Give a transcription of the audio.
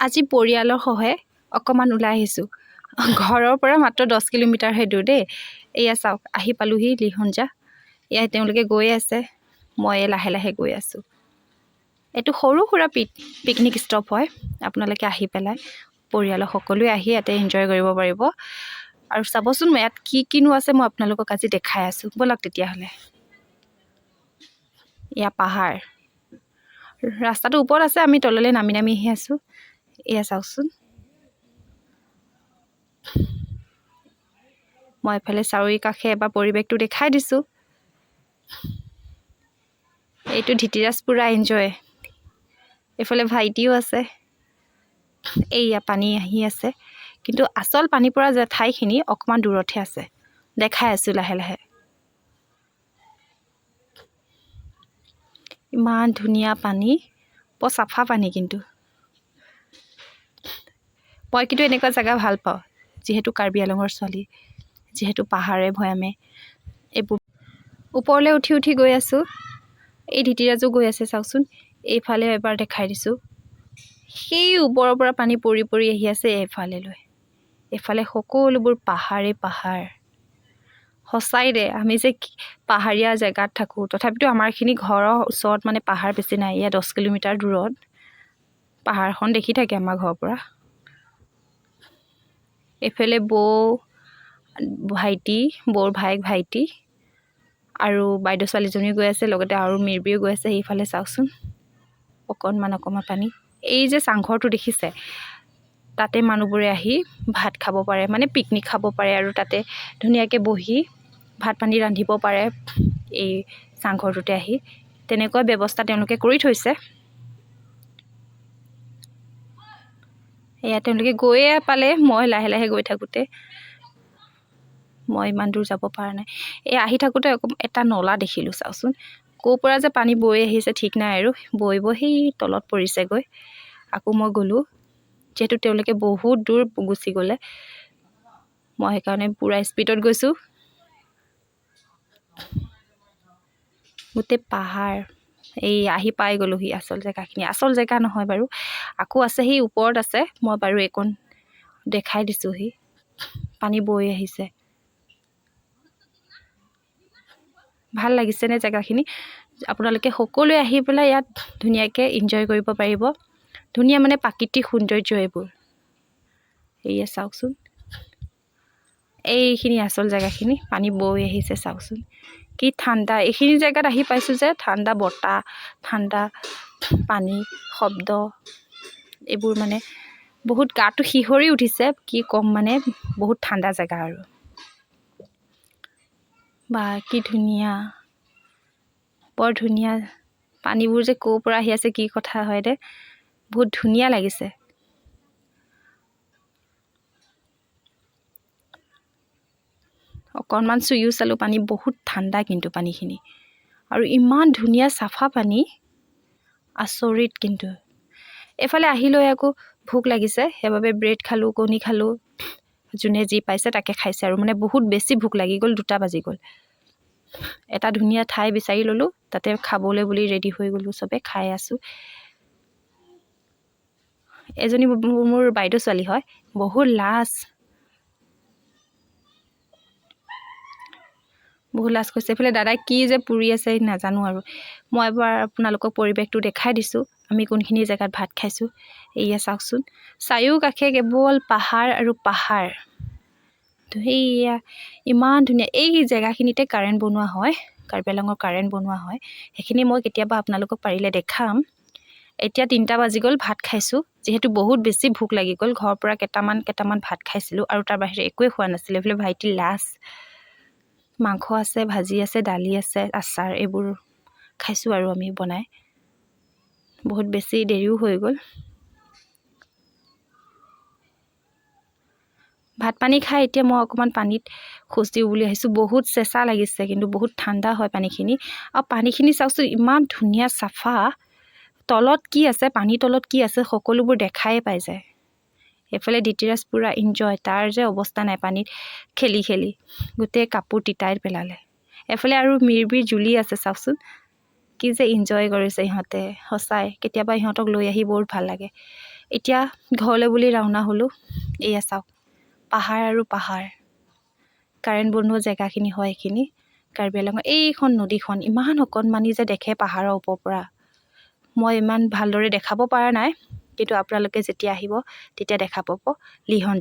আজি পৰিয়ালৰ সহে অকমান ওলাই আহিছোঁ ঘৰৰ পৰা মাত্ৰ 10 কিলোমিটাৰ হে দূৰ দেই এয়া চাওক আহি পালোহি লিহঞ্জা এয়া তেওঁলোকে গৈ আছে মই লাহে লাহে গৈ আছোঁ এটো সৰু সুৰা পিকনিক ষ্টপ হয় আপোনালোকে আহি পেলাই পৰিয়ালৰ সকলোৱে আহি ইয়াতে এনজয় কৰিব পাৰিব আৰু চাবচোন ইয়াত কি কিনো আছে মই আপোনালোকক আজি দেখাই আছোঁ বলক তেতিয়া হলে ইয়া পাহাৰ ৰাস্তাটো ওপৰত আছে আমি তললৈ নামি নামি আহি আছোঁ এয়া চাওকচোন মই এফালে চাউৰি কাষে এবাৰ পৰিৱেশটো দেখাই দিছোঁ এইটো ধিতিৰাজ পুৰা এনজয় এফালে ভাইটিও আছে এইয়া পানী আহি আছে কিন্তু আসল পানী পৰা যে ঠাইখিনি অকমান দূৰতহে আছে দেখাই আছোঁ লাহে লাহে ইমান ধুনীয়া পানী বৰ চাফা পানী কিন্তু মই কিন্তু এনেকুৱা জায়গা ভাল পাওঁ যেহেতু কাৰ্বি আলঙৰ ছোৱালী যেহেতু পাহাৰে ভৈয়ামে এইবোৰ ওপৰলৈ উঠি উঠি গৈ আছোঁ এই ধিতিৰাজো গৈ আছে চাওকচোন এইফালে এবাৰ দেখাই দিছোঁ সেই ওপৰৰ পৰা পানী পৰি পৰি আহি আছে এইফালে সকলোবোৰ পাহাৰে পাহাৰ সঁচাই দে আমি যে পাহাৰীয়া জেগাত থাকোঁ তথাপিতো আমাৰখিনি ঘৰৰ ওচৰত মানে পাহাৰ বেছি নাই ইয়া 10 কিলোমিটাৰ দূৰত পাহাৰখন দেখি থাকে আমাৰ ঘৰৰ পৰা এফালে ভাইটি বৰ ভাইক ভাইটি আৰু বাইদেউ ছোৱালীজনী গৈ আছে লগতে আৰু মিৰবিও গৈ আছে এইফালে চাওকচোন অকণমান পানী এই যে চাংঘৰটো দেখিছে তাতে মানুহবোৰে আহি ভাত খাব পাৰে মানে পিকনিক খাব পাৰে আৰু তাতে ধুনীয়াকৈ বহি ভাত পানী ৰান্ধিব পাৰে এই চাংঘৰটোতে আহি তেনেকুৱা ব্যৱস্থা তেওঁলোকে কৰি থৈছে এয়া তেওঁলোকে গৈয়ে পালে মই লাহে লাহে গৈ থাকোঁতে মই ইমান দূৰ যাব পৰা নাই এই আহি থাকোঁতে এটা নলা দেখিলোঁ চাওকচোন ক'ৰ পৰা যে পানী বৈ আহিছে ঠিক নাই আৰু বৈ সেই তলত পৰিছেগৈ আকৌ মই গ'লোঁ যেহেতু তেওঁলোকে বহুত দূৰ গুচি গ'লে মই সেইকাৰণে পূৰা স্পীডত গৈছোঁ গোটেই পাহাৰ এই আহি পাই গ'লোহি আসল জেগাখিনি আসল জেগা নহয় বাৰু আকৌ আছে সেই ওপৰত আছে মই বাৰু এইকণ দেখাই দিছোঁহি পানী বৈ আহিছে ভাল লাগিছেনে জেগাখিনি আপোনালোকে সকলোৱে আহি পেলাই ইয়াত ধুনীয়াকৈ এনজয় কৰিব পাৰিব ধুনীয়া মানে প্ৰাকৃতিক সৌন্দৰ্য এইবোৰ এয়া চাওকচোন এইখিনি আসল জেগাখিনি পানী বৈ আহিছে চাওকচোন কি ঠাণ্ডা এইখিনি জেগাত আহি পাইছোঁ যে ঠাণ্ডা বতাহ ঠাণ্ডা পানী শব্দ এইবোৰ মানে বহুত গাটো শিহৰি উঠিছে কি কম মানে বহুত ঠাণ্ডা জেগা আৰু বা কি ধুনীয়া বৰ ধুনীয়া পানীবোৰ যে ক'ৰ পৰা আহি আছে কি কথা হয় দে বহুত ধুনীয়া লাগিছে অকণমান চুইও চালোঁ পানী বহুত ঠাণ্ডা কিন্তু পানীখিনি আৰু ইমান ধুনীয়া চাফা পানী আচৰিত কিন্তু এফালে আহিলৈ আকৌ ভোক লাগিছে সেইবাবে ব্ৰেড খালোঁ কণী খালোঁ যোনে যি পাইছে তাকে খাইছে আৰু মানে বহুত বেছি ভোক লাগি গ'ল 2টা বাজি গ'ল এটা ধুনীয়া ঠাই বিচাৰি ল'লোঁ তাতে খাবলৈ বুলি ৰেডি হৈ গ'লোঁ চবে খাই আছোঁ এজনী মোৰ বাইদেউ ছোৱালী হয় বহুত লাজ কৈছে এইফালে দাদাই কি যে পুৰি আছে নাজানো আৰু মই এবাৰ আপোনালোকক পৰিৱেশটো দেখাই দিছোঁ আমি কোনখিনি জেগাত ভাত খাইছোঁ এয়া চাওকচোন চাৰিওকাষে কেৱল পাহাৰ আৰু পাহাৰ সেয়া ইমান ধুনীয়া এই জেগাখিনিতে কাৰেণ্ট বনোৱা হয় কাৰ্বি আংলঙৰ কাৰেণ্ট বনোৱা হয় সেইখিনি মই কেতিয়াবা আপোনালোকক পাৰিলে দেখাম এতিয়া 3টা বাজি গ'ল ভাত খাইছোঁ যিহেতু বহুত বেছি ভোক লাগি গ'ল ঘৰৰ পৰা কেইটামান ভাত খাইছিলোঁ আৰু তাৰ বাহিৰে একোৱে খোৱা নাছিলোঁ এইফালে ভাইটি লাজ মাংস আছে ভাজি আছে দালি আছে আচাৰ এইবোৰ খাইছোঁ আৰু আমি বনাই বহুত বেছি দেৰিও হৈ গ'ল ভাত পানী খাই এতিয়া মই অকণমান পানীত খোজ দিওঁ বুলি আহিছোঁ বহুত চেঁচা লাগিছে কিন্তু বহুত ঠাণ্ডা হয় পানীখিনি আৰু পানীখিনি চাওকচোন ইমান ধুনীয়া চাফা তলত কি আছে পানী তলত কি আছে সকলোবোৰ দেখাই পাই যায় এইফালে ধিতিৰাজ পুৰা এনজয় তাৰ যে অৱস্থা নাই পানীত খেলি গোটেই কাপোৰ তিতাই পেলালে এফালে আৰু মিৰবিৰ জুলি আছে চাওকচোন কি যে এনজয় কৰিছে ইহঁতে সঁচাই কেতিয়াবা ইহঁতক লৈ আহি বহুত ভাল লাগে এতিয়া ঘৰলৈ বুলি ৰাওনা হ'লোঁ এয়া চাওক পাহাৰ আৰু পাহাৰ কাৰেণ্ট বনোৱা জেগাখিনি হয় এইখিনি কাৰ্বি আংলঙৰ এইখন নদীখন ইমান অকণমানি যে দেখে পাহাৰৰ ওপৰৰ পৰা মই ইমান ভালদৰে দেখাব পৰা নাই কিন্তু আপোনালোকে যেতিয়া আহিব তেতিয়া দেখা পাব লিহঞ্জা